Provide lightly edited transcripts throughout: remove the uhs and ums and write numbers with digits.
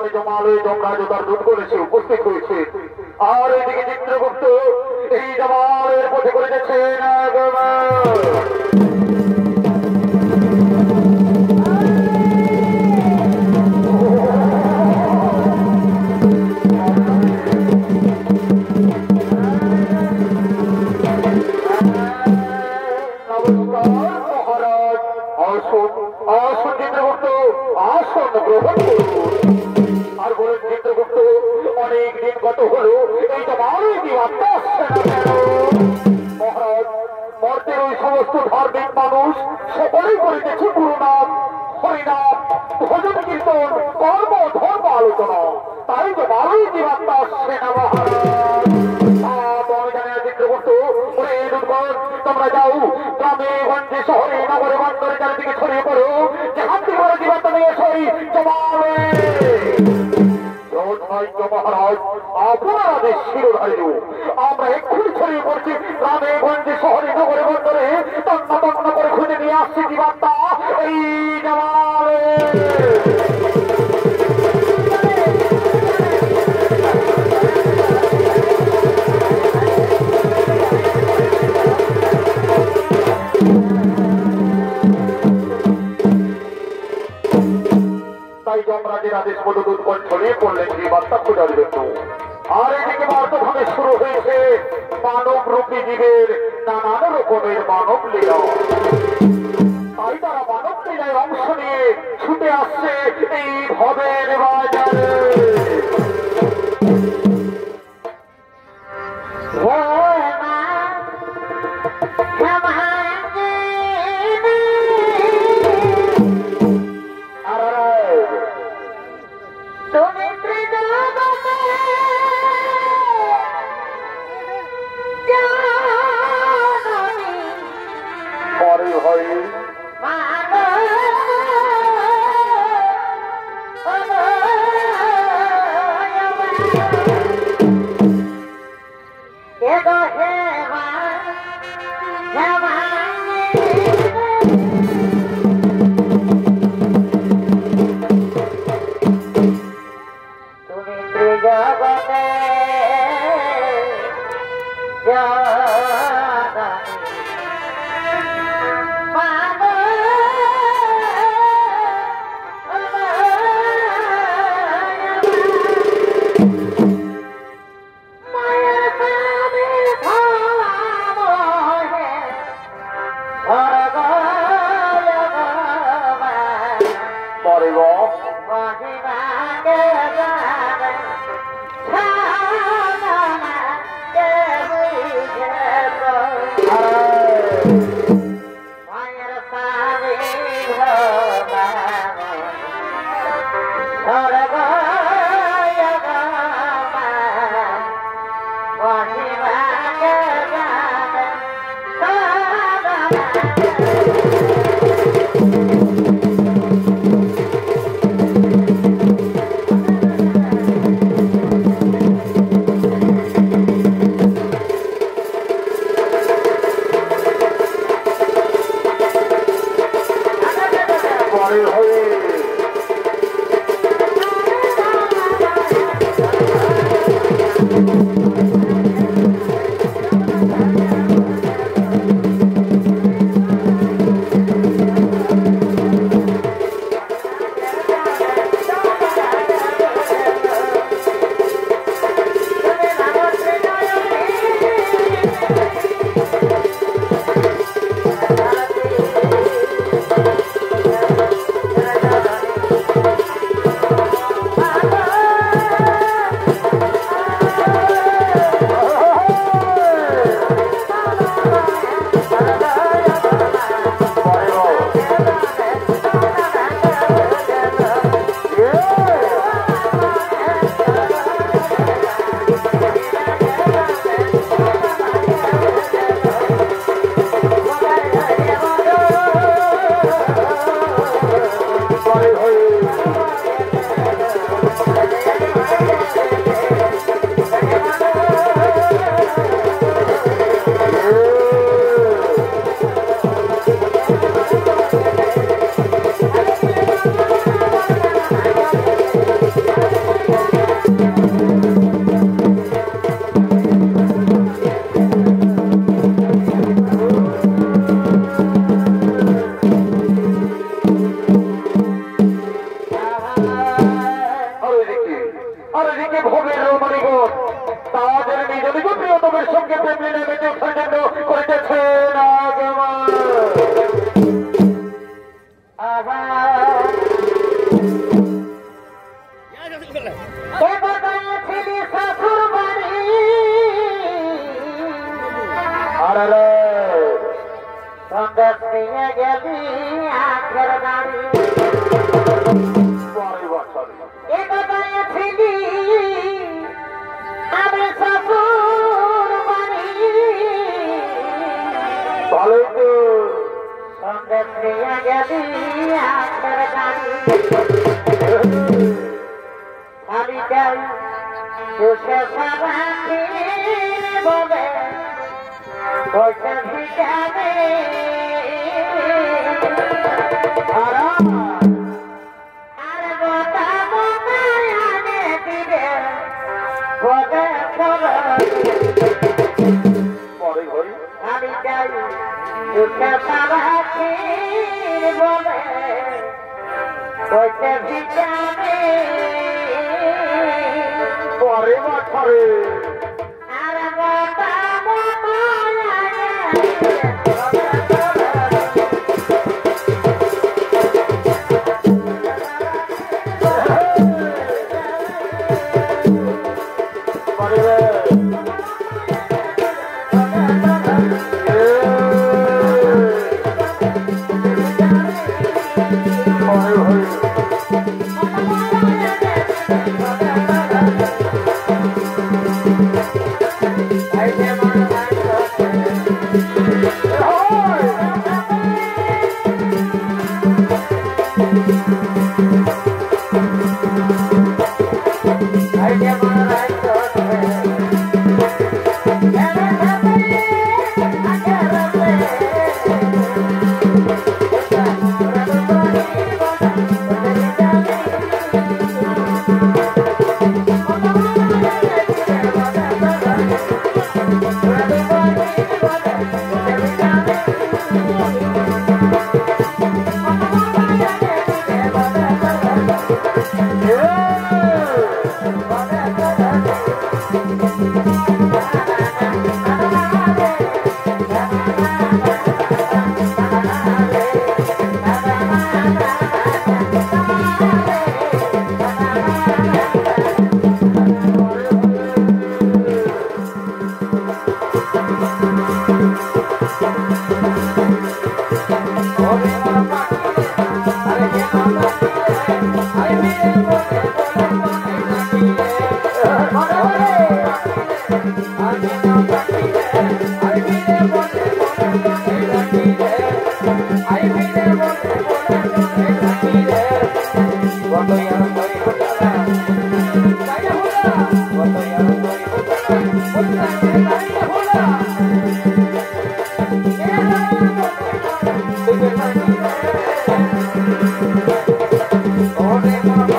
স্থানে জমালে যমরাজ তার দূত করেছে উপস্থিত হয়েছে। আর এদিকে চিত্রগুপ্ত এই জমালের পথে করে যাচ্ছেন আসন চিত্রগুপ্ত আসন গ্রহণ করুন। আর বলুন চিত্রগুপ্ত অনেক দিন গত হলো এই তো আত্মা আসছে না কেন? মহারাজ মর্তের ওই সমস্ত ধার্মিক মানুষ সকলেই করিতেছে গুরুনাম হরিনাম ভজন কীর্তন কর্ম ধর্ম আলোচনা, তাই তো আত্মা আসছে না মহারাজ। চিত্রগুপ্ত তোমরা যাও গ্রামে গঞ্জে শহরে নগরে বন্দরে চারিদিকে ছড়িয়ে পড়ো, যেখান থেকে বড় জীবাত্মা নিয়ে সই জমালে মহারাজ আপনার আদেশ শিরোধার্য। আমরা এক্ষুনি ছড়িয়ে পড়ছি গ্রামে গঞ্জে শহরে নগরে বন্দরে, তন্ন তন্ন করে খুঁজে নিয়ে আসছি জীবাত্মা এই জমালে। যমরাজের আদেশ মতো দুর্গণ ছড়িয়ে পড়লেন জীবাত্মা খোঁজার জন্য। আর এদিকে বার্তভাবে শুরু হয়েছে মানব রূপী জীবের নানান রকমের মানব লীলা। তাই তারা মানব লীলায় অংশ নিয়ে ছুটে আসছে এই ভবের বাজারে। Oh,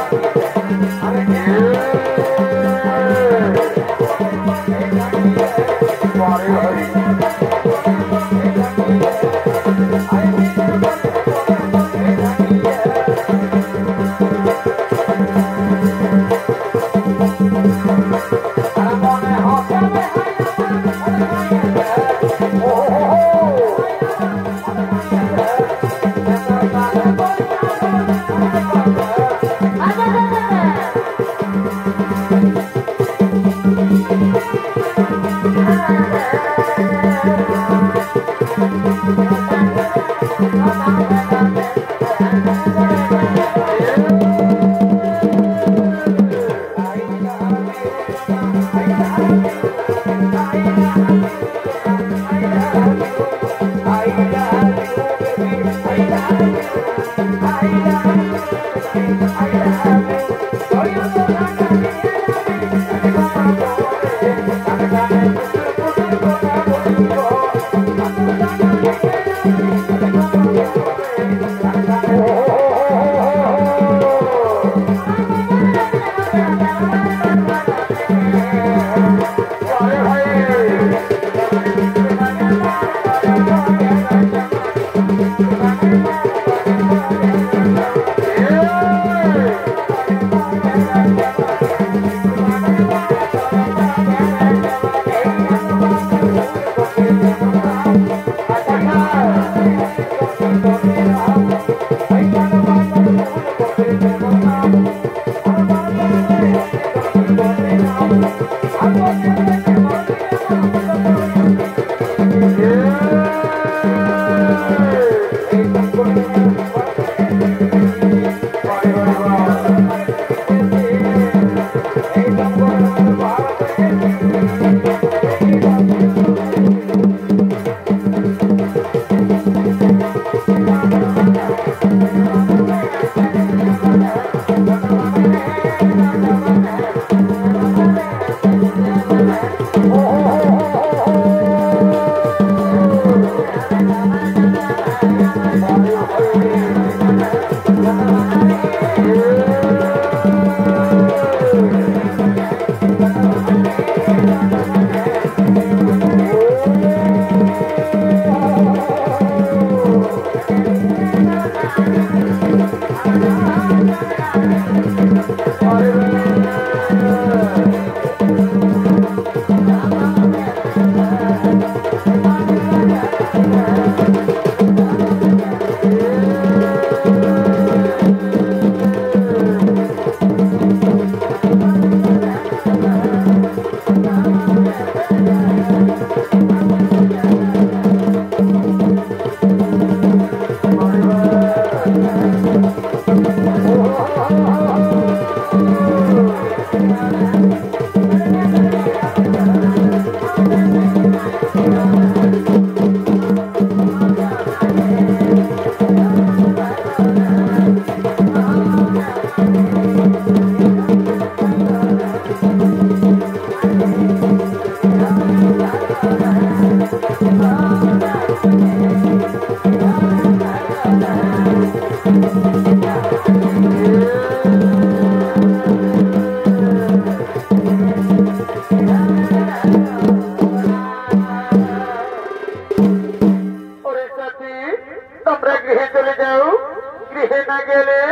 গেলে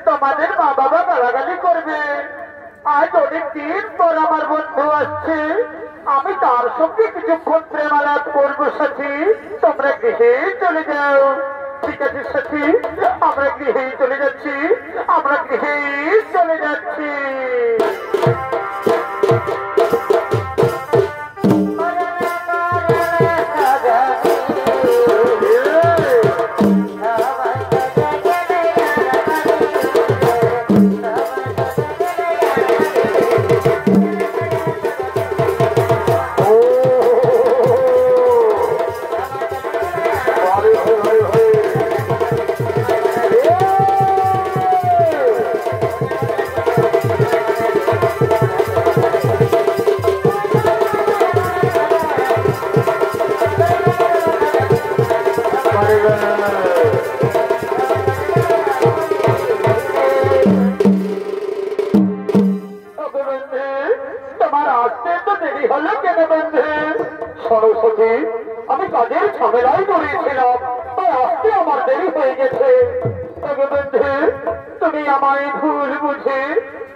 তোমাদের মা বাবা গালাগালি করবে। আজ অনেক দিন পর আমার বন্ধু আসছে, আমি তার সঙ্গে কিছুক্ষণ প্রেমালাপ করবো সাথী। তোমরা গৃহে চলে যাও। ঠিক আছে সাথী, আমরা গৃহে চলে যাচ্ছি, আমরা গৃহে চলে যাচ্ছি। সরস্বতী, আমি কাজের ঝামেলায় পড়েছিলাম, তাই আসতে আমার দেরি হয়ে গেছে। বন্ধু, তুমি আমায় ভুল বুঝে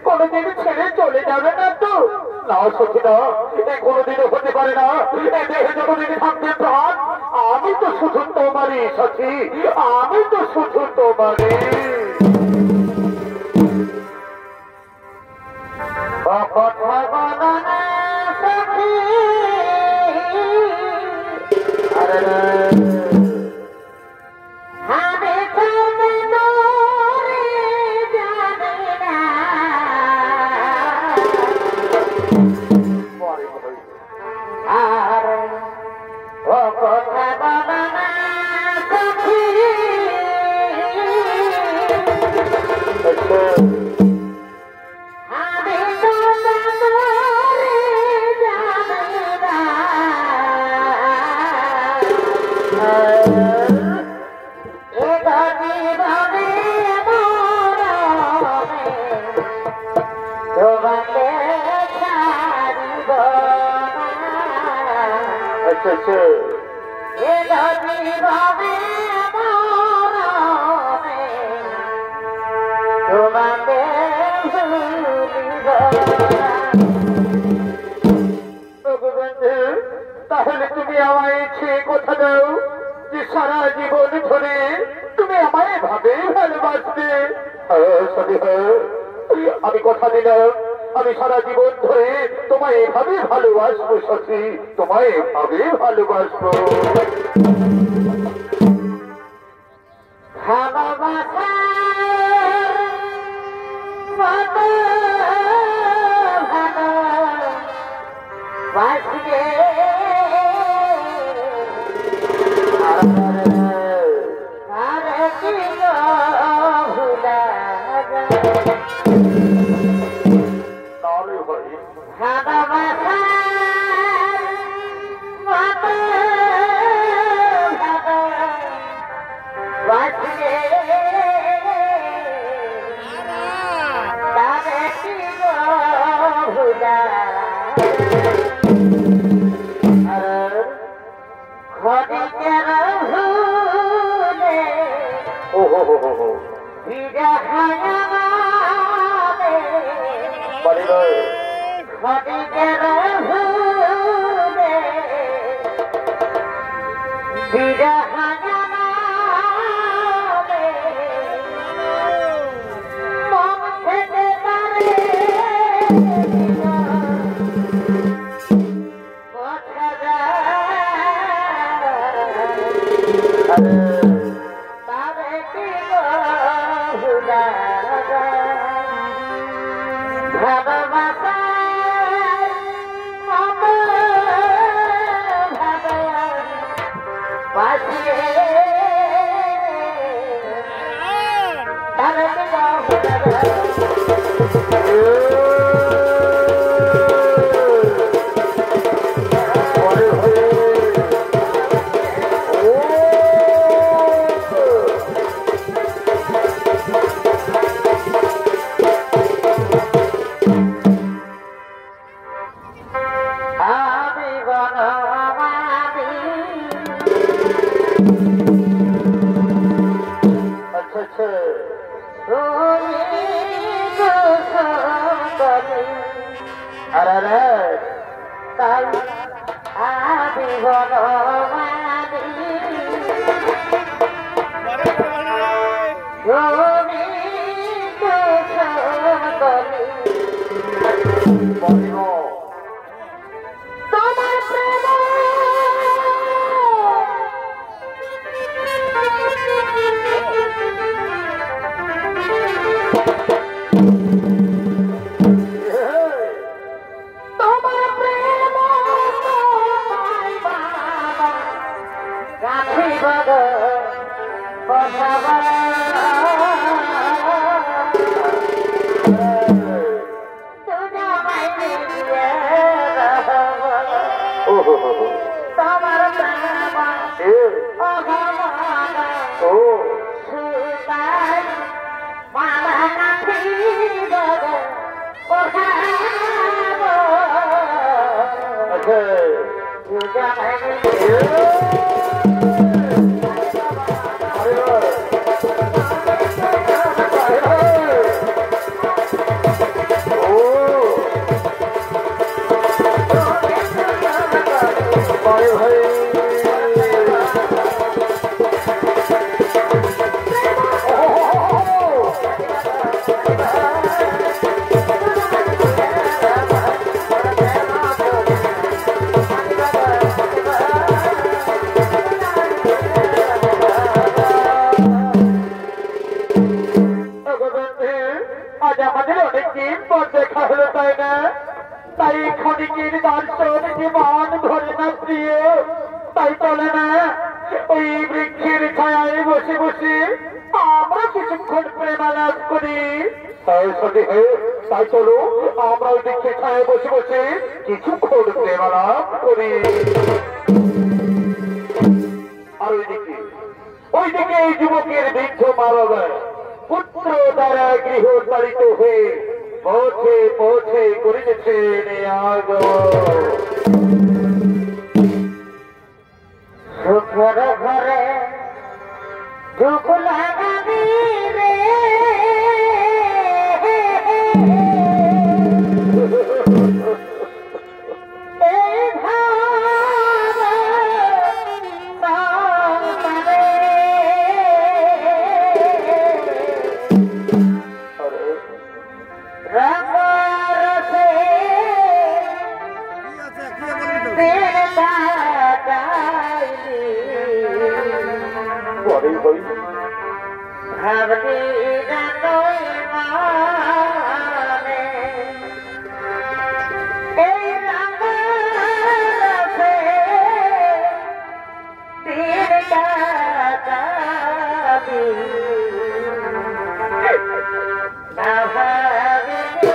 কোনোদিন ছেড়ে চলে যাবে না তো? না সখী না, এ কোনোদিনও হতে পারে না। এ দেহে যতদিন থাকবে প্রাণ, আমি তো শুধু তোমারই সখী, আমি তো শুধু তোমারই। কথা বলা না সখী, তাহলে তুমি আমায় ছে কথা দাও যে সারা জীবন ধরে তুমি আমায় এভাবে ভালোবাসবে। আমি কথা দিলাম, আমি সারা জীবন ধরে তোমায় এভাবে ভালোবাসবো সখী, তোমায় এভাবে ভালোবাসবো। ভালোবাসা আরে তাই আমি বনমালী তুমি কুশলী তোমার প্রেম তোমার প্রেম তোমায় বাবা রাখিব গো বসাবা তোমার প্রেম ও সুতাই মালা রাখিব গো বসাবা তাই ক্ষণিকের দর্শন জীবন ধরে না প্রিয় তাই চলে না ওই বৃক্ষের ছায়ায় বসে বসে আমরা কিছুক্ষণ প্রেমালাপ করি তাই চলো আমরা ওই বৃক্ষের ছায়ায় বসে বসে কিছুক্ষণ প্রেমালাপ করি আর ওইদিকে এই যুবকের বৃদ্ধ মারা যায় পুত্র দ্বারা গৃহপালিত হয়ে পৌঁছে পৌঁছে করিতেছে সুখের ঘরে ঢুক লাগাবি রে এই ভাবলি না তুই মানে এই রাঙাছে দিন কাটাবি না ভাবলি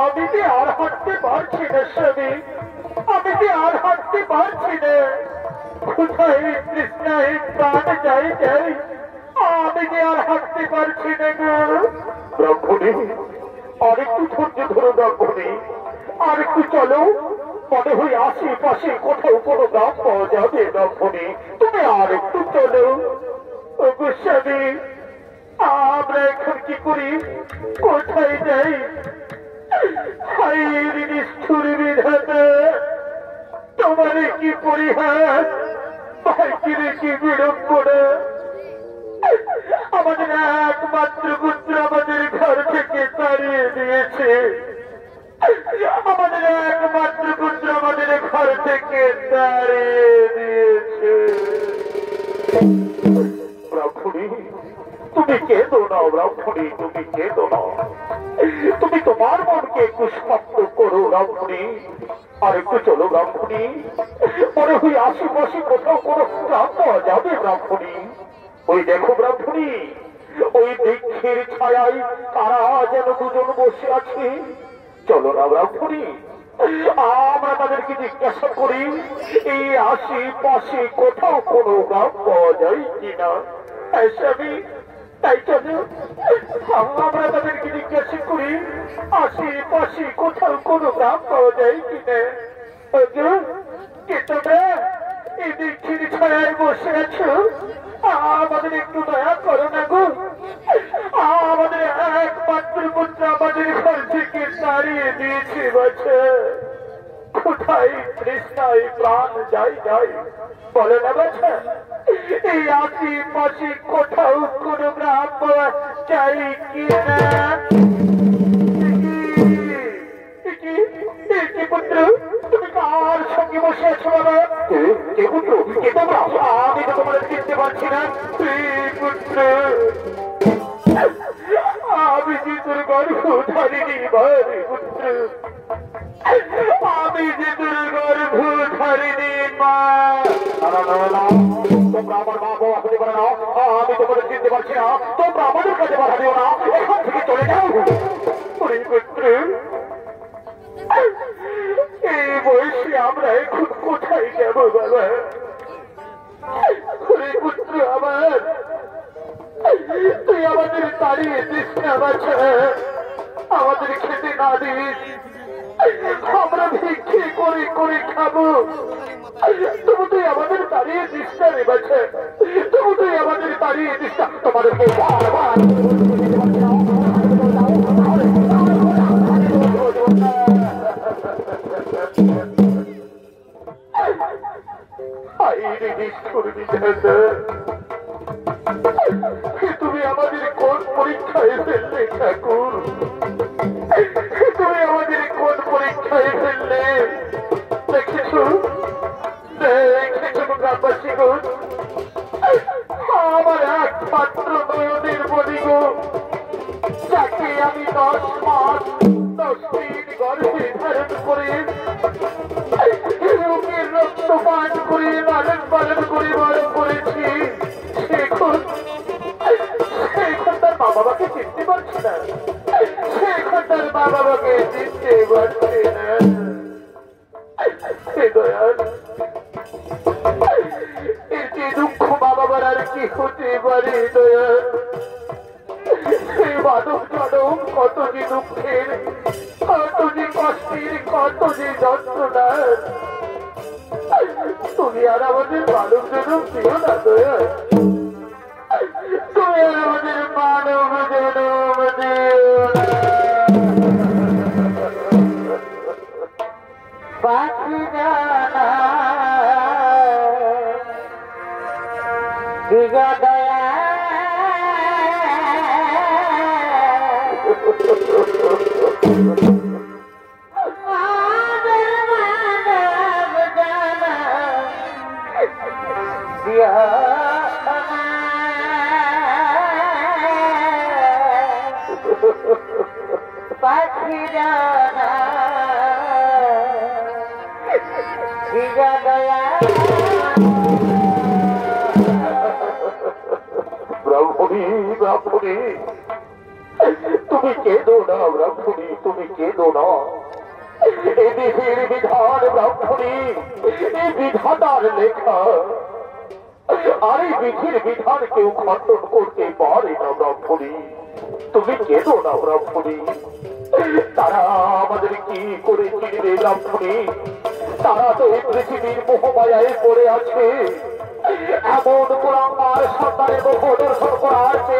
আমি যে আর হাঁটতে পারছি না স্বামী আমি যে আর হাঁটতে পারছি না কোথায় তৃষ্ণায় প্রাণ যাই যাই আমি যে আর হাঁটতে পারছি না গো ব্রাহ্মণী আরেকটু ধৈর্য ধরো ব্রাহ্মণী আরেকটু চলো মনে হয় আশেপাশে কোথাও কোনো গ্রাম পাওয়া যাবে ব্রাহ্মণী তুমি আরেকটু চলো ও গোস্বামী আমরা এখন কি করি কোথায় যাই নিষ্ঠুর বিধাতা তোমার কি পরিহাস ভাইকে কি বিড়ম্বনা আমাদের একমাত্র পুত্র আমাদের ঘর থেকে তাড়িয়ে দিয়েছে আমাদের একমাত্র পুত্র আমাদের ঘর থেকে তাড়িয়ে দিয়েছে ব্রাহ্মণী তুমি কেঁদো না ব্রাহ্মণী, তুমি কেঁদো না। তুমি তোমার মনকে একটু শক্ত করো ব্রাহ্মণী, আর একটু চলো ব্রাহ্মণী। মনে হয় আশেপাশে কোথাও কোনো প্রাণ পাওয়া যাবে ব্রাহ্মণী। ওই দেখো ব্রাহ্মণী, ওই বৃক্ষের ছায়ায় তারা যেন দুজন বসে আছে। চলো না ব্রাহ্মণী, আমরা তাদেরকে জিজ্ঞাসা করি এই আশেপাশে কোথাও কোনো গ্রাম পাওয়া যায় কিনা। স্বামী, তাই চলো আমরা তাদেরকে জিজ্ঞাসা করি আশেপাশে কোথাও কোনো গ্রাম পাওয়া যায় কিনা। কে তোমরা এই বৃক্ষের ছায়ায় বসে আছো? আমাদের একটু দয়া করো না গো। আমাদের একমাত্র পুত্র আমাদের ঘর থেকে তাড়িয়ে দিয়েছে বাছা। কোথায় তৃষ্ণায় প্রাণ যাই যাই বলে না বাছা। এই আশেপাশে কোথাও কোনো গ্রাম পাওয়া যায় কিনা। পুত্র, তুমি কার সঙ্গে বসে আছো বাবা? কে পুত্র? কে তোমরা? আমি তো তোমাদের চিনতে পারছি না। পুত্র, আমি যে তোর গর্ভ ধারিনি ভাই পুত্র, আমি যে তোর গর্ভ ধারিনি মা। তোমরা আমার মা বাবা হতে পারে না, আমি তোমাদের চিনতে পারছি না। তোমরা আমাদের কাছে বাধা দিও না, এখান থেকে চলে যাও। পুত্র, এই বয়সে আমরা এখন কোথায় যাবো বাবা? পুত্র আমার, তুই আমাদের তাড়িয়ে দিস না বাছা, আমাদের খেতে না দিস। আমরা ভিক্ষে করে করে খাবো, তবু তুই আমাদের তাড়িয়ে দিস না রে বাছা, তবু তুই আমাদের তাড়িয়ে দিস না। তোমাদেরকে তুমি আমাদের কোন পরীক্ষায় ফেললে ঠাকুর? তুমি আমাদের কোন পরীক্ষায় ফেললে? দেখেছো দেখেছো গ্রামবাসী গো, আমার একমাত্র নয়নের মণি গো, যাকে আমি 10 মাস 10 দিন গর্ভে ধারণ করে রোগের রক্ত পান করে লালন পালন করে বড় করেছি, এখন তার মা বাবাকে চিনতে পারছি না। এখন তার মা বাবাকে চিনতে পারছি না। এর যে দুঃখ মা বাবার আর কি হতে পারে দয়াল। সেই মানব জনম কত যে দুঃখের, কত যে কষ্টের, কত যে যন্ত্রণার। তুমি আর আমাদের মানব জনম দিও না দয়াল, তুমি আর আমাদের মানব জনম দিও না। পাখি জানা দিগা দয়া পাখি জানা দিগা দয়া। ব্রাহ্মণী, ব্রাহ্মণী, তুমি কেঁদো না ব্রাহ্মণী, তুমি কেঁদো না। এই বিধির বিধান ব্রাহ্মণী, এই বিধাতার লেখা, আর এই বিধির বিধান কেউ খণ্ডন করতে পারে না ব্রাহ্মণী। তুমি কেঁদো না ব্রাহ্মণী। তারা আমাদের কি করে চিনবে ব্রাহ্মণী? তারা তো এই পৃথিবীর মোহমায়ায় পড়ে আছে। এমন কোরআন সন্তানের মুখ দর্শন করা আছে।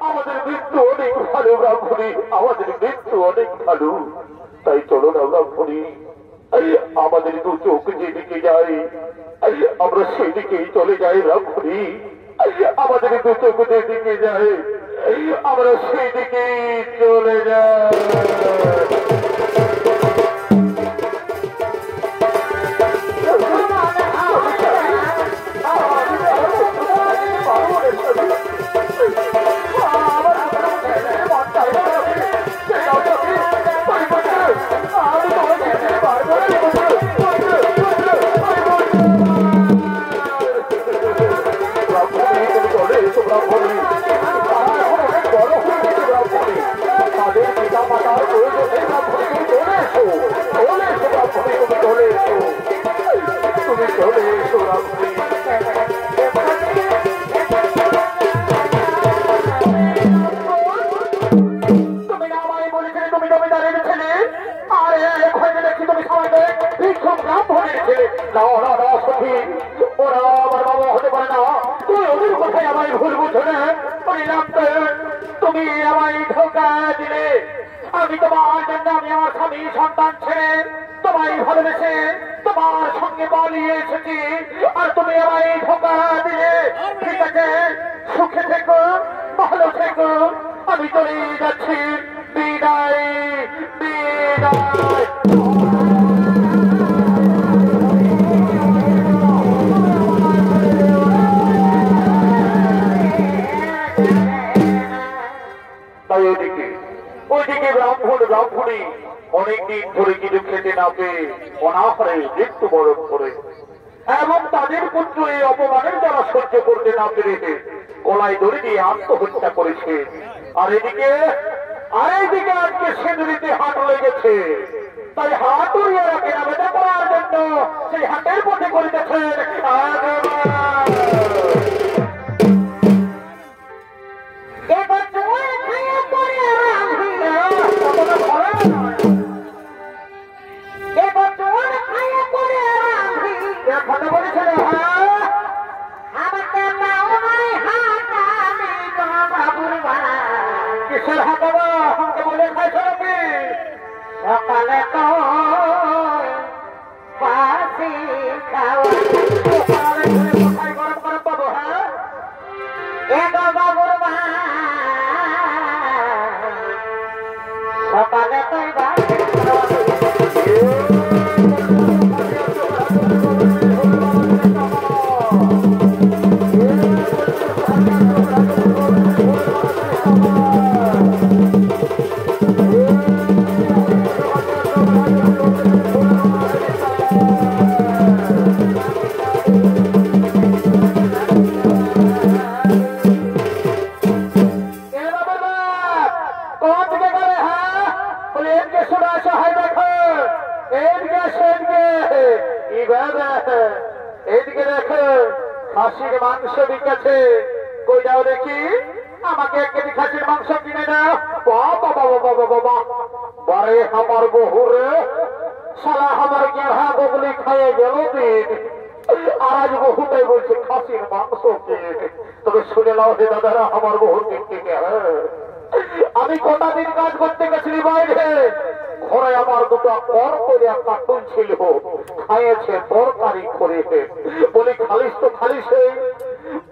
আমাদের মৃত্যু অনেক ভালো ব্রাহ্মণী, আমাদের মৃত্যু অনেক ভালো। তাই চলো না ব্রাহ্মণী, আমাদের দু চোখ যেদিকে যায় আমরা সেদিকেই চলে যাই ব্রাহ্মণী। আমাদের দু চোখ যেদিকে যায় আমরা সেদিকেই চলে যাই। জমিদারের ছেলে, আরে এখন দেখছি তুমি সবাইকে বিক্ষোভ গ্রাম ভরে ছেলে। না না না সখী, ওরা আমার বাবা হতে পারে না। তুমি ওদের কথায় আমায় ভুল বুঝো না। তুমি আমায় ধোকা দিলে। আমি তোমার জন্য আমি আমার স্বামী সন্তান ছেড়ে তোমায় ভালোবেসে তোমার সঙ্গে পালিয়ে এসেছি, আর তুমি আমায় ধোকা দিলে। ঠিক আছে, সুখে থেকো, ভালো থেকো, আমি চলে যাচ্ছি। বিদায় বিদায়। তাই ওইদিকে ব্রাহ্মণী অনেকদিন ধরে কিছু খেতে না পেয়ে অনাহারে মৃত্যুবরণ করে, এবং তাদের পুত্র এই অপমানের দ্বারা সহ্য করতে না পেরে গলায় দড়ি দিয়ে আত্মহত্যা করেছে। আর এইদিকে আজকে সেঁদুরিতে হাট লেগেছে। তাই হাট উড়িয়ে কেনাবেচা করার জন্য সেই হাটের পথে করিতেছেন সকালে তো বাসি খাওয়া গরম গরম পাবো। হ্যাঁ, এগো বাবুর মা সকালে তুই বাসি এইদিকে দেখো খাসির মাংস বিকেছে। কই যাও দেখি, আমাকে 1 কেজি খাসির মাংস কিনে দাও। বাবা বাবা বাবা বাবা, বারে আমার বহুরে শালা আমার গেঁড়া বগলি খাইয়ে গেল দিন। আর আজ বহুটাই বলছে খাসির মাংস কে। তবে শুনে নাও হে দাদারা, আমার বহুর দিন থেকে আমি কটা দিন কাজ করতে গেছিলি বাইরে, ঘরে আমার দুটো কর করে কার্টুন ছিল, খাইয়েছে তরকারি করে। বলি খালিস তো খালিস,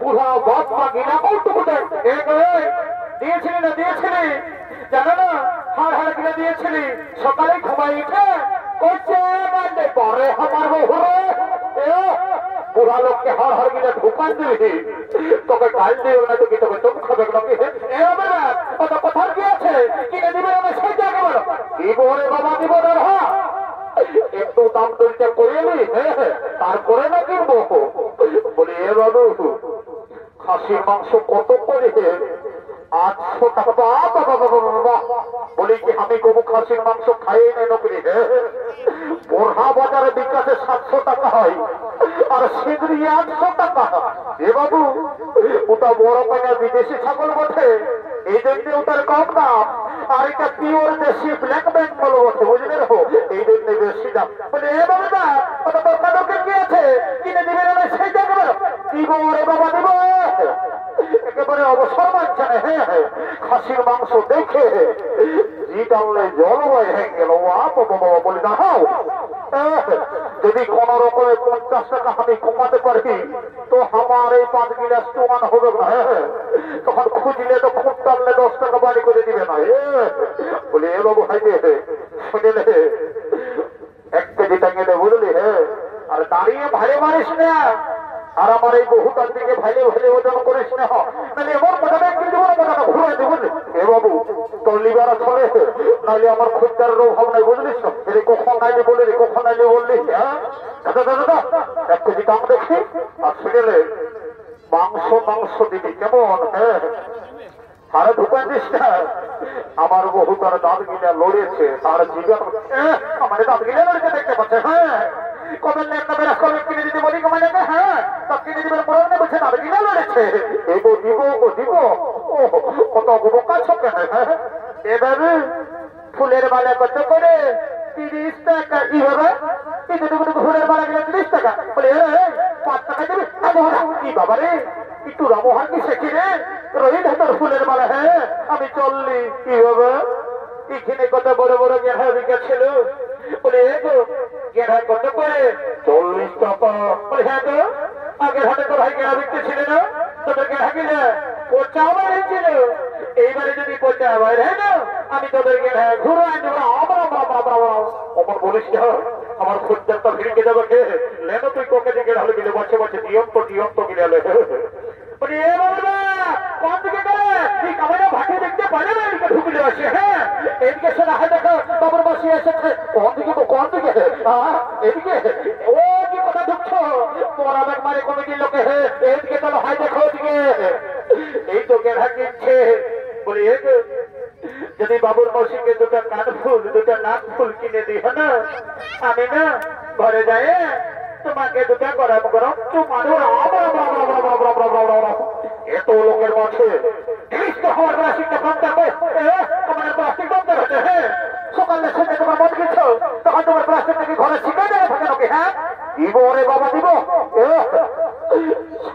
বুড়া বাপ মা গিনা কৌটুকু দিয়েছিলি না দিয়েছিলি জানো না, হাড় হাড় কিনে দিয়েছিলি। সকালে ঘুমাই উঠে করছে পরে আমার বহুরে বুড়া লোককে হাড় হাড় কিনে ঢুকান দিবি, তোকে গাল দিও না, তোকে তোকে চোখ খাবে নাকি। কত কোথার কি আছে কিনে দিবে আমি সেই জায়গা বলো। দিব রে বাবা, দিব না। একটু দাম দরিটা করিয়ে তারপরে না কিনবো। বলি এ বাবু, খাসির মাংস কত করে? 800 টাকা। বাবা বাবা বাবা, বলি কি আমি গরু খাসির মাংস খাইয়ে নেই নকরি। বোরহা বাজারে বিকাশে 700 টাকা হয়, আর সেগুলি 800 টাকা। এ বাবু, ওটা বড় পাইনা বিদেশি ছাগল বটে, এই জন্য ওটার কম দাম। আর এটা পিওর দেশি ব্ল্যাক বেঙ্গল বটে, বুঝলে রো, এই জন্য বেশি দাম। বলে এ বাবু না, ওটা দোকানকে কি আছে কিনে দিবে না সেই জায়গা দিব রে বাবা, দিব। একেবারে অবসর মানছে না। হ্যাঁ, খাসির মাংস দেখে জি টানলে জল হয়ে গেল। বাবা বলি না, হাও যদি কোন রকমের 50 টাকা আমি কমাতে পারি তো আমার এই 5 গিলাস চুমান হবে না। তখন খুঁজলে তো খুব টানলে 10 টাকা বাড়ি করে দিবে না। বলি এ বাবু হাইলে শুনলে 1 কেজি টাঙিয়ে দে, বুঝলি। আর দাঁড়িয়ে ভারে মারিস না, আর আমার এই বহুটার দিকে ভাইলে ভাইলে ওজন করিস না। নাহলে এমন মোটাটা কিন্তু মোটাটা ঘুরাই দেবো। এ বাবু, তোর লিবারা চলে, নাহলে আমার খুঁজদারের অভাব নাই, বুঝলিস না। রে কখন নাইলে বলে রে, কখন নাইলে বললি। হ্যাঁ দাদা দাদা দাদা, 1 কেজি দাম দেখি। আর শুনেলে মাংস দিবি কেমন। আরে ঢুকান দিস না, আমার বহু তার দাঁত গিলা লড়েছে। আর জীবন আমার দাঁত গিলা লড়েছে দেখতে পাচ্ছে। হ্যাঁ, কবে বেড়া কবে কিনে দিতে বলি কমে যাবে। হ্যাঁ, সব কিনে দিবেন মনে মনে বলছে দাঁত গিলা লড়েছে। এগো দিব দিব, কত বোকা ছোকে। এভাবে ফুলের মালা কত করে? 30 টাকা। কি হবে? এই দুটো ফুলের মালা গেলে 30 টাকা। বলে 5 টাকা দেবে? কি বাবা রে, একটু রামোহার কি শেখে রে? রোহিত হাতের ফুলের মালা। হ্যাঁ আমি চললি। কি হবে? এখানে কত বড় বড় গেঁড়া বিঘা ছিল। বলে গেঁড়া কত করে? 40 টাকা। বলে হ্যাঁ তো আগের হাতে তো ভাই গেঁড়া বিকতে ছিল না? তোদের গেঁড়া কিনে পচা বাইরে ছিল। এইবারে যদি পচা বাইরে না আমি তোদের গেঁড়া ঘুরে আনবো। আমার বলিস না, আমার খোঁজদারটা ফিরিকে যাবে কে? লেনো তুই কোকে দিকে ঢালে গেলে বসে বসে দিয়ন্ত কিনে আলে। বলি এ বাবা কোন দিকে গেলে? এই কামাইরা ভাটি দেখতে পারে না, এদিকে ঢুকিলে আসে। হ্যাঁ এদিকে শোনা হয় দেখো বাবার বসে এসেছে। কোন দিকে এদিকে? ও কি কথা ঢুকছো? তোরা ব্যাগ মারে কমিটির লোকে। হে এদিকে চলো, হাই দেখো ওদিকে। এই তো গেঁড়া কিনছে। বলি যদি বাবুর মৌসিকে দুটা কানফুল দুটা নাক ফুল কিনে দিই না, আমি না ঘরে যাই তোমাকে দুটা গরম গরম চুমানো। এত লোকের মাঝে আমার প্লাস্টিকটা কম থাকবে। তোমার প্লাস্টিক কম থাকবে। হ্যাঁ সকালে সন্ধ্যে তোমার মন গেছ, তখন তোমার প্লাস্টিক থেকে ঘরে শিখে দেবে থাকে নাকি? হ্যাঁ দিব রে বাবা দিব।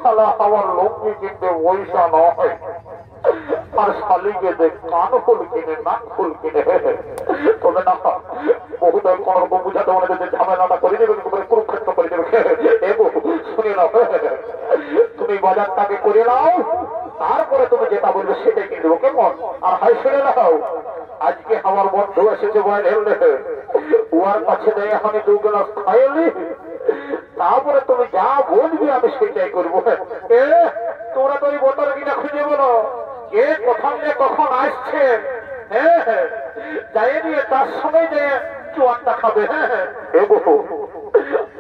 শালা আমার লোককে কিনতে পয়সা নয়, আর শালিকে যে কান ফুল কিনে নাক ফুল কিনে। তবে না বহুদয় কোন রকম বুঝাতে মনে যে ঝামেলাটা করে দেবে, কুরুক্ষেত্র করে দেবে। শুনে নাও, তুমি বাজারটাকে করে নাও, তারপরে তুমি যেটা বলবে সেটাই কিনে দেবো, কেমন? আর হাই শুনে নাও, আজকে আমার বন্ধু এসেছে বয়ান হেললে, উয়ার কাছে নেই আমি 2 গ্লাস খাইলি, তারপরে তুমি যা বলবি আমি সেটাই করবো। তোমরা তো ওই বোতল কিনা খুঁজে বলো কে কখন আসছে। হ্যাঁ যাই নিয়ে তার সময় যে চুয়ানটা খাবে। হ্যাঁ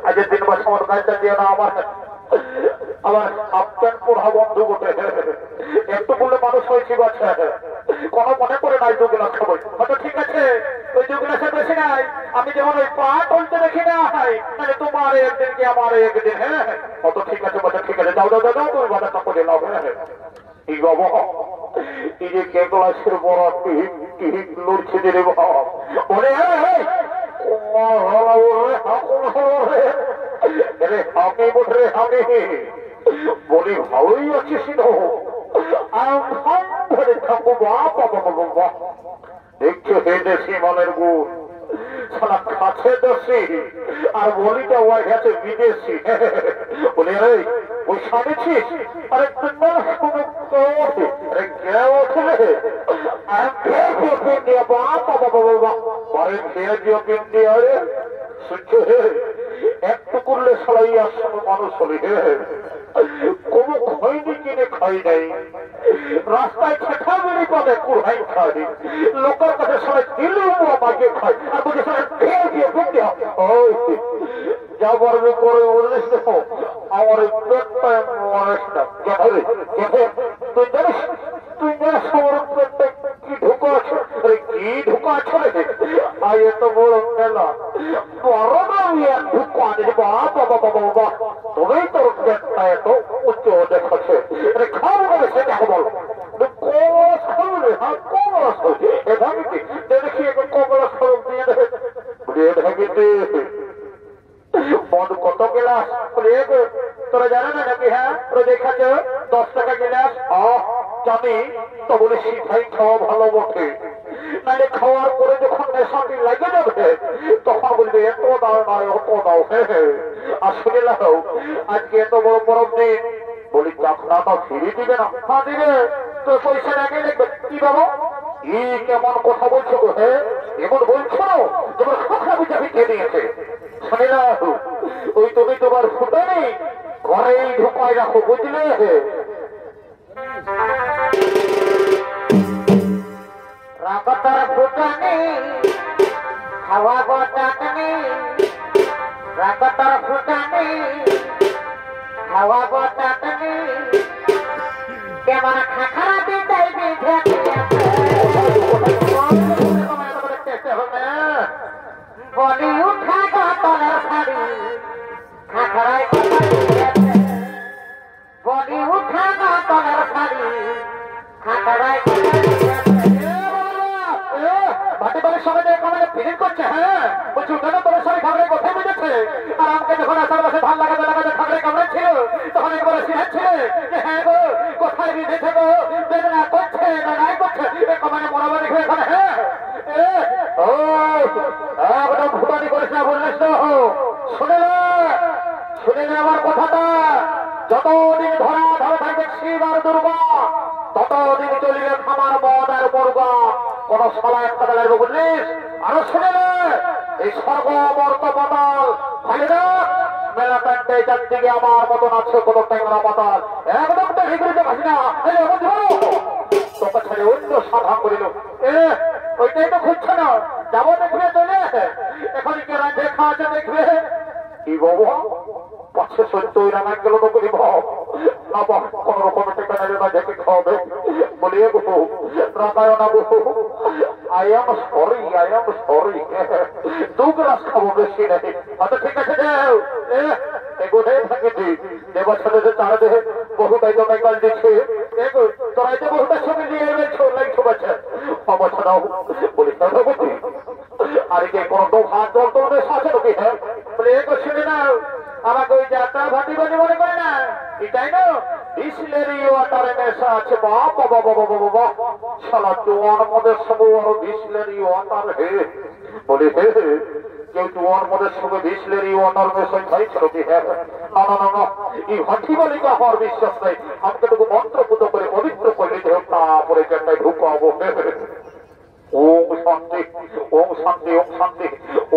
আজের দিন বা সময় কাজটা দিয়ে না আমার আপ্যান পড়া বন্ধু বটে। একটু বললে মানুষ হয়েছি বাচ্চা, কোনো মনে করে নাই 2 গ্লাস খাবো। হয়তো ঠিক আছে ওই 2 গ্লাসের বেশি নাই, আমি যেমন ওই পা টলতে দেখি না হয়, তাহলে তোমার একদিন কি আমার একদিন। হ্যাঁ অত ঠিক আছে বাচ্চা, ঠিক আছে যাও তুমি বাজারটা করে নাও। হ্যাঁ এই বাবা এই যে কে গ্লাসের বড় টিহিক লড়ছে যে রে বাবা। বলে আমি বটে আমি বলি ভালোই আছিস ধরে থাকবো। বাবা দেখছো হে দেশি মানের গুণ, সারা কাছে দেশি আর বলিটা ওয়াই গেছে বিদেশি। বলি রে ওই সামেছিস? আরে একটু করলে সবাই আসলে মানুষ হলে কোনো খয়নি কিনে খাই নাই, রাস্তায় ছেঁকা বেরি পাবে কুড়াই খাই, লোকের কাছে সবাই দিলেও মাকে খায় আর বলছে সবাই খেয়ে দিয়ে বুঝতে হবে। যা পারবে করে বলিস দেখো আমার পেটটা মানুষ না। তুই জানিস আমার পেটটা কি ঢুকা আছে? কি ঢুকা আছে রে? আর এত বড় মেলা বড় না ঢুকা আনিস। বাবা তবেই তোর পেটটা এত উচ্চ দেখাচ্ছে। খাবো বলে সেটা বল কমলাস খাবো রে? হ্যাঁ কমলাস এখানে কি দেখি কমলাস খাবো দিয়ে ঢাকিতে বন্ধু কত গেলাস? তোরা জানে না নাকি? হ্যাঁ তোরা দেখাচ্ছ 10 টাকা গেলাস। জানি তো বলে সিধাই খাওয়া ভালো বটে, নাহলে খাওয়ার পরে যখন নেশাটি লাগে যাবে তখন বলবে এত দাও নয় অত দাও। আর শুনে লাও আজকে এত বড় বরফ দিন, বলি চাকরাটা ফিরে দিবে না? হ্যাঁ দিবে, তো পয়সা আগে দেখবে। কি বাবা কেমন কথা বলছো গো? হ্যাঁ এমন বলছো তোমার খাখা পিঠা পিঠে দিয়েছে। শুনে না ওই তুমি তোমার ফুটে নেই ঘরেই ঢুকায় রাখো, বুঝলে? রাগতার ফুটানি হাওয়া বটানি, রাগতার ফুটানি হাওয়া বটানি, কেমন খাখারা দিতাই বিধে বলি উঠা গতলের শাড়ি খাখারায় বলি উঠা গতলের শাড়ি খাখারায় ভাটি বাড়ির সবাই ফিলিং করছে। হ্যাঁ বলছি ওখানে তোমার সবাই খাবারের কোথায় বুঝেছে? আর আমাকে যখন আসার বসে ধান লাগাতে লাগাতে খাবারের কামড়ে ছিল তখন একবার শিখাচ্ছিলে যে হ্যাঁ গো কোথায় বিঁধেছে গো, বেদনা করছে না নাই করছে, এ কমানে মনোবা দেখবে এখানে। হ্যাঁ ও একদম ভুটানি করিস না, বুঝলিস তো? শুনে না আমার কথাটা, যতদিন ধরা ধরে থাকবে শিব আর দুর্গা ততদিন চলিবে খামার মদ আর বর্গা, কোন সলা একটা লাগবে, বুঝলিস? আরো শুনে না, এই স্বর্গ মর্ত পাতাল ভালো না মেলা প্যান্টে যার দিকে আমার মতন আছে কোন ট্যাংরা পাতাল, একদম তো হিগুড়িতে ভাসি না তোকে ছেড়ে অন্য সাধা করিল। ওইটাই তো খুঁজছে না, যাবো দেখবে চলে এখন কে রাঁধে খাওয়াতে দেখবে কি বাবু পাচ্ছে সত্য ওই রান্না গেল তো করি ভাব না বাবা কোন রকম টেকা নেবে না দেখে খাওয়াবে বলিয়ে বহু রাখায় না বহু আই এম সরি দু গ্লাস খাবো বেশি নেই। আচ্ছা ঠিক আছে এগোটাই থাকেছি এবছরে চারা দেহে বহুটাই তো মেকাল দিচ্ছে তোরাইতে বহুটার সঙ্গে নিয়ে এসেছো লাগছো বাচ্চা অবছরাও বলিস না বুঝি আর কে কোন তো ভাত জল তোমাদের সাথে নাকি? হ্যাঁ বলে এ শুনে না আমাকে ওই যাত্রা ভাটি বলে মনে করে না, এটাই না বিসলেরি ওয়াটারে নেশা আছে। বাবা বাবা বাবা বাবা শালা জোয়ান মদের সঙ্গে আরো বিসলেরি ওয়াটার হে বলে হে কেউ জোয়ান মদের সঙ্গে বিসলেরি ওয়াটার মেশাই খাইছিল কি? হ্যাঁ না না না না এই ভাটি বলিকা হওয়ার বিশ্বাস নেই, আমাকে টুকু মন্ত্র পুজো করে পবিত্র করে দিতে হোক, তারপরে চেন্নাই ঢুকাবো। ওম শান্তি ওম শান্তি ওম শান্তি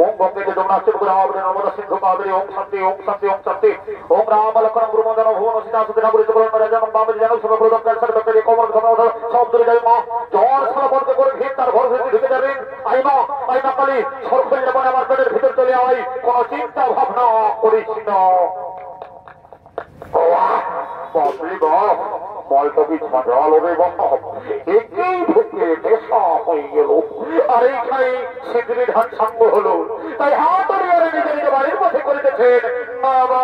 ওম গঙ্গে যমুনাস্তে গোদাবরী নর্মদা সিন্ধু কাবেরী ওম শান্তি ওম শান্তি ওম শান্তি ওম রাম লক্ষ্মণ গুরুমন্ডন ভুবন সীতা সুদিনা পুরী সুবর্ণ রাজন বামে জানো সর্বপ্রথম ক্যান্সার ব্যাকটেরিয়া কমর ঘন সব দূরে যাই মা জ্বর সারা বন্ধ করে ভিড় তার ঘর ভিতরে ঢুকে যাবেন। আই মা কালী সরকারি যখন আমার পেটের ভিতর চলে আই কোনো চিন্তা ভাবনা করিস না। বাপরে বাপ বলটা কি ঝাঁঝাল হবে বাপ, একেই থেকে নেশা হয়ে গেল আর এইখানে সিদ্ধি ধান সাঙ্গ হলো, তাই হাত নিজে নিজে বাড়ির পথে করিতেছেন বাবা।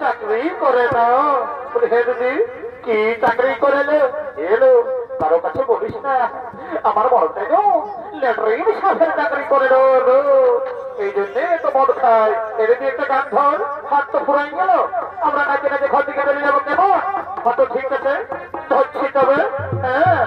চাকরি করে না হে দিদি কি চাকরি করে এলো কারো কাছে বলিস না, আমার বড়টাই লেটারির সাথে চাকরি করে এই জন্যে তো মদ খায়। এর দিয়ে একটা গান ধর, হাত তো ফুরাই গেল, আমরা নাকি নাকি ঘর দিকে বেরিয়ে যাবো কেমন? হয়তো ঠিক আছে ধরছি তবে। হ্যাঁ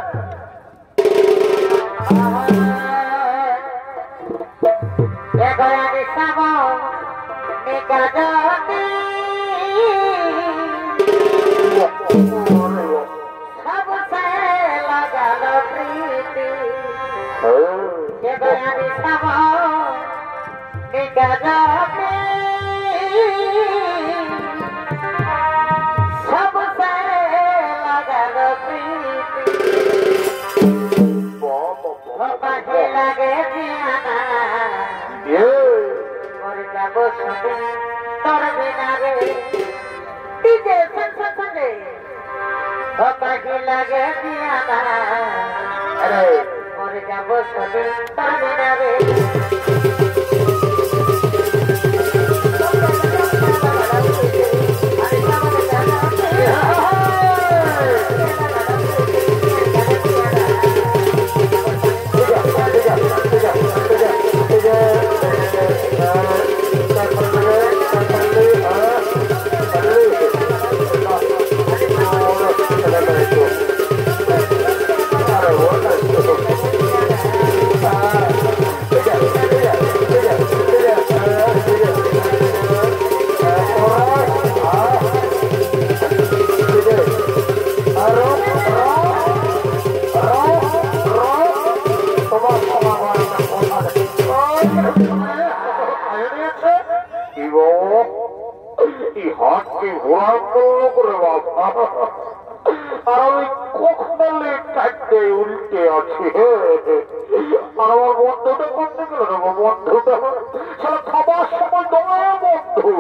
লাগে মরে যাবো সবে Thank you. এই হাতকে ঘোরা করলো করে বাবা, আর ওই কখলে চারটে উল্টে আছে। আর আমার বন্ধুটা করতে গেল না, বন্ধুটা সারা খাবার সময় তোমার বন্ধু,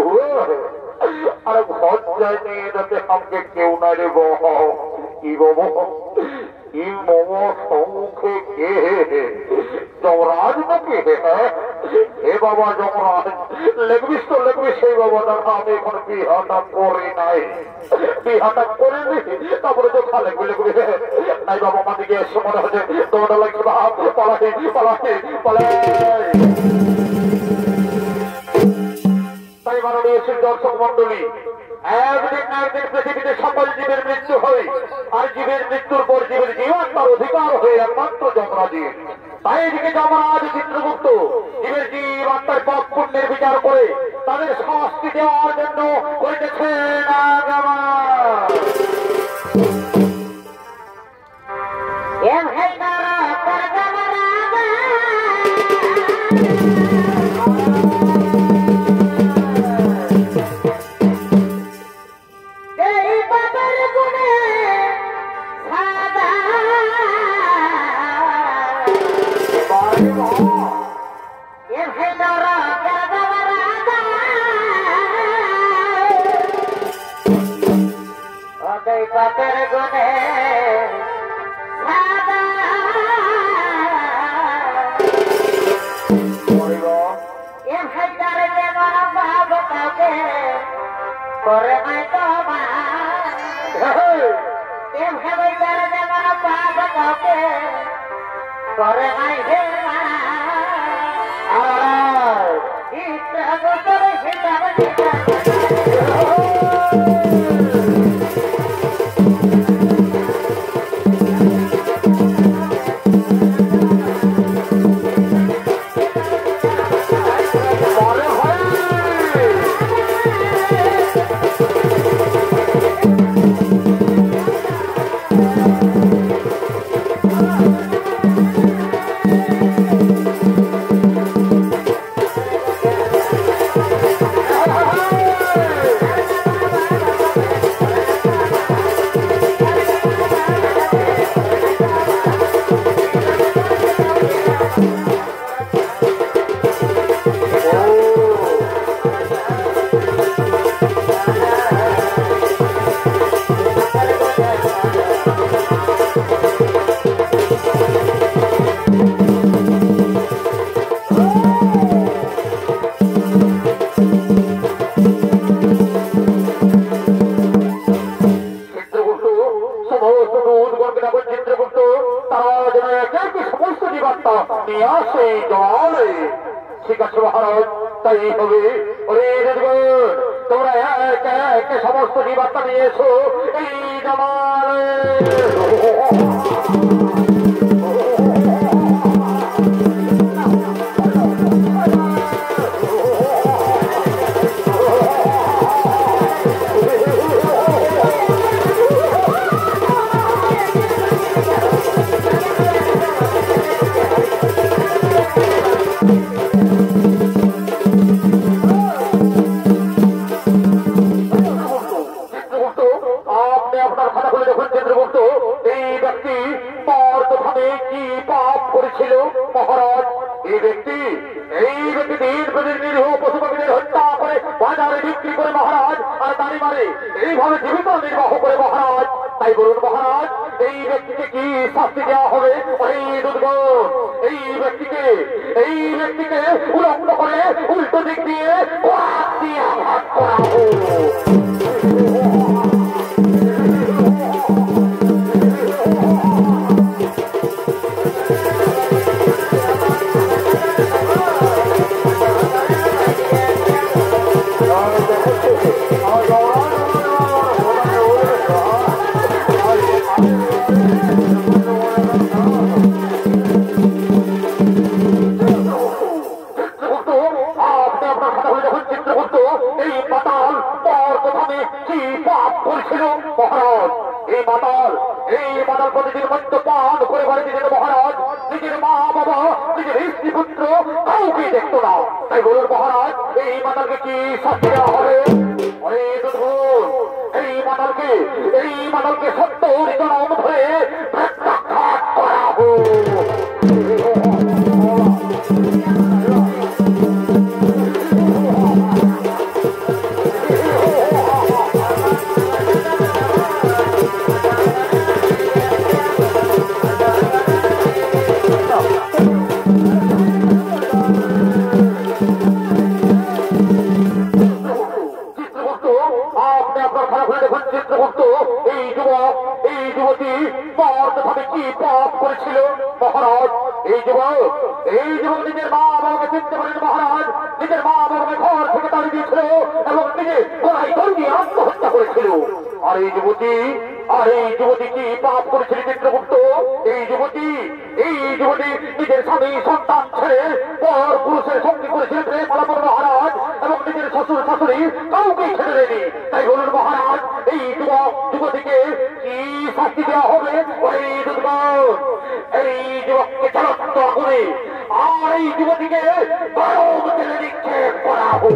আর ঘর যায়নি যাতে আমাকে কেউ না রে বাবা। কি বাবা, কি মোমো সম্মুখে কে যমরাজ নাকি? হে বাবা যমরাজ, লেগবিস তো লেগবিস সেই বাবা। দেখা আমি এখন বিহাটা করি নাই, বিহাটা করিনি, তারপরে তো খা লেগবি লেগবি নাই বাবা। আমার দিকে এসে মনে হচ্ছে দৌড়া লাগছে, পালাই পালাই পালাই। তাই মাননীয় দর্শক মন্ডলী, একদিন না একদিন পৃথিবীতে সকল জীবের মৃত্যু হয়, আর জীবের মৃত্যুর পর জীবের জীবন তার অধিকার হয়ে একমাত্র যমরাজের। তাই এদিকে যমরাজ চিত্রগুপ্ত জীবের জীব আত্মার পাপ পুণ্যের বিচার করে তাদের শাস্তি দেওয়ার জন্য করিতেছেন আগমন। ঠিক আছে মহারাজ, তাই হবে। ওরে তোমরা সমস্ত জীবাত্মা নিয়ে এসো এই জমালে। মহারাজ এই ব্যক্তি দিন প্রতিদিন নিরীহ পশু পাখিদের হত্যা করে বাজারে বিক্রি করে মহারাজ, আর তারই মানে এইভাবে জীবিত নির্বাহ করে মহারাজ। তাই বলুন মহারাজ, এই ব্যক্তিকে কি শাস্তি দেওয়া হবে? এই ব্যক্তিকে উলঙ্গ করে উল্টো দিক দিয়ে আঘাত করা হোক। এই মাতাল প্রতিদিন মদ্যপান করে বাড়িতে যেত মহারাজ, নিজের মা বাবা নিজের স্ত্রী পুত্র কাউকে দেখতো না। তাই বলুন মহারাজ, এই মাতালকে কি শাস্তি দেওয়া হবে? এই বাদলকে 70 জনম ধরে প্রত্যাঘাত করা হোক। চিত্রগুপ্ত এই যুবক এই যুবতী ভাবে কি পাপ করেছিল মহারাজ? এই যুবক নিজের মা বাবাকে চিনতে পারেন মহারাজ, নিজের মা বাবাকে ঘর থেকে তাড়িয়ে দিয়েছিল এবং নিজে গলায় দড়ি দিয়ে আত্মহত্যা করেছিল। আর এই যুবতী কি পাপ করেছিল চিত্রগুপ্ত? এই যুবতী নিজের স্বামী সন্তান ছেড়ে পর পুরুষের সঙ্গে করেছিল প্রেম আলাপন মহারাজ, এবং নিজের শ্বশুর শাশুড়ি কাউকে ছেড়ে দেয়নি। তাই বলুন মহারাজ, এই যুবতীকে কি শাস্তি দেওয়া হবে? এই যুবককে জ্বলন্ত আগুনে আর এই যুবতীকে গরম তেলে নিক্ষেপ করা হোক।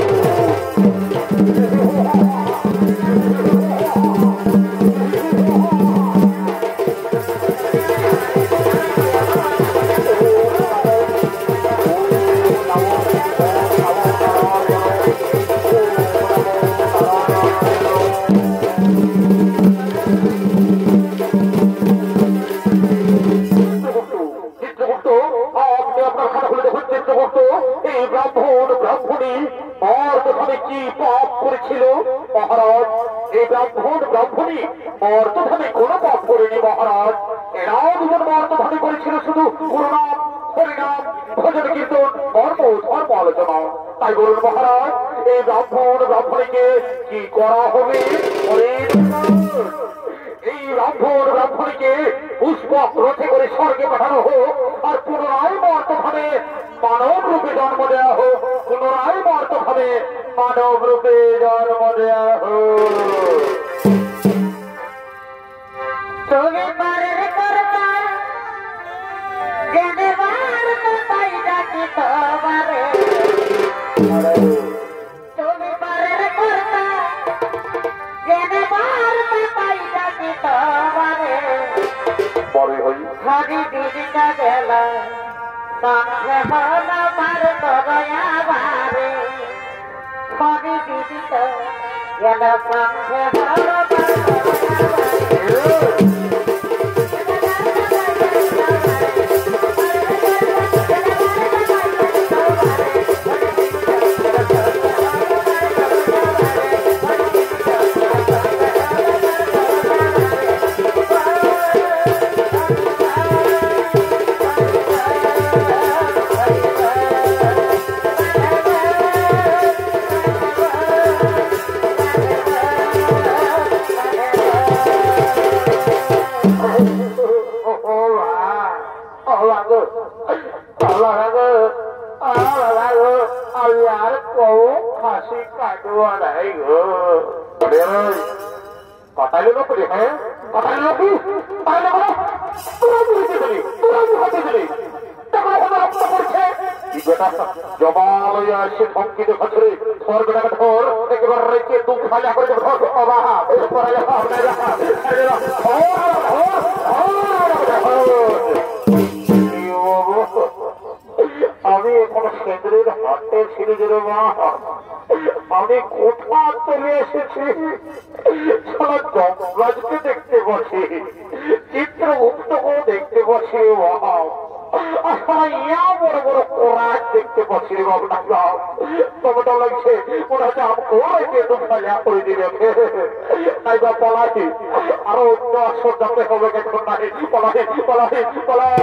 কি পাপ করেছিল মহারাজ? এই ব্রাহ্মণী মর্তধামে কোন পাপ করেনি মহারাজ। এরাও দুজন মর্তধামে করেছিল শুধু গুরুনাম হরিনাম ভজন কীর্তন ধর্ম আলোচনা। তাই বলুন মহারাজ, এই ব্রাহ্মণীকে কি করা হবে? এই ব্রাহ্মণীকে পুষ্পক রথে করে স্বর্গে পাঠানো হোক, আর পুনরায় মর্তভাবে মানব রূপে জন্ম দেওয়া হোক, পুনরায় মর্তভাবে মানব রূপে জন্ম দেওয়া হোক। তুমি পারের কর্তা জেনেবার তাই ডাকি তোমারে, তুমি পারের কর্তা জেনেবার তাই ডাকি তোমারে। হরি দিদিকা গেলা সঙ্গে হল মার দয়া বারে, হরি দিদিকা গেলা সঙ্গে হল মার দয়া বারে। আমি এখন কেন্দ্রের হাতে ছিঁড়ে দিল মা, আমি কোথা চলে এসেছি? যমরাজকে দেখতে পাচ্ছি, চিত্রগুপ্তকেও দেখতে পাচ্ছি বড় বড় কোরআন দেখতে পাচ্ছি বাবুটা। টমেটো লাগছে মনে হচ্ছে আমাকে দুঃখা করে দিবে। তাই বা পলাই আরো অন্য আসর যাতে হবে, এখন নাই পলাই।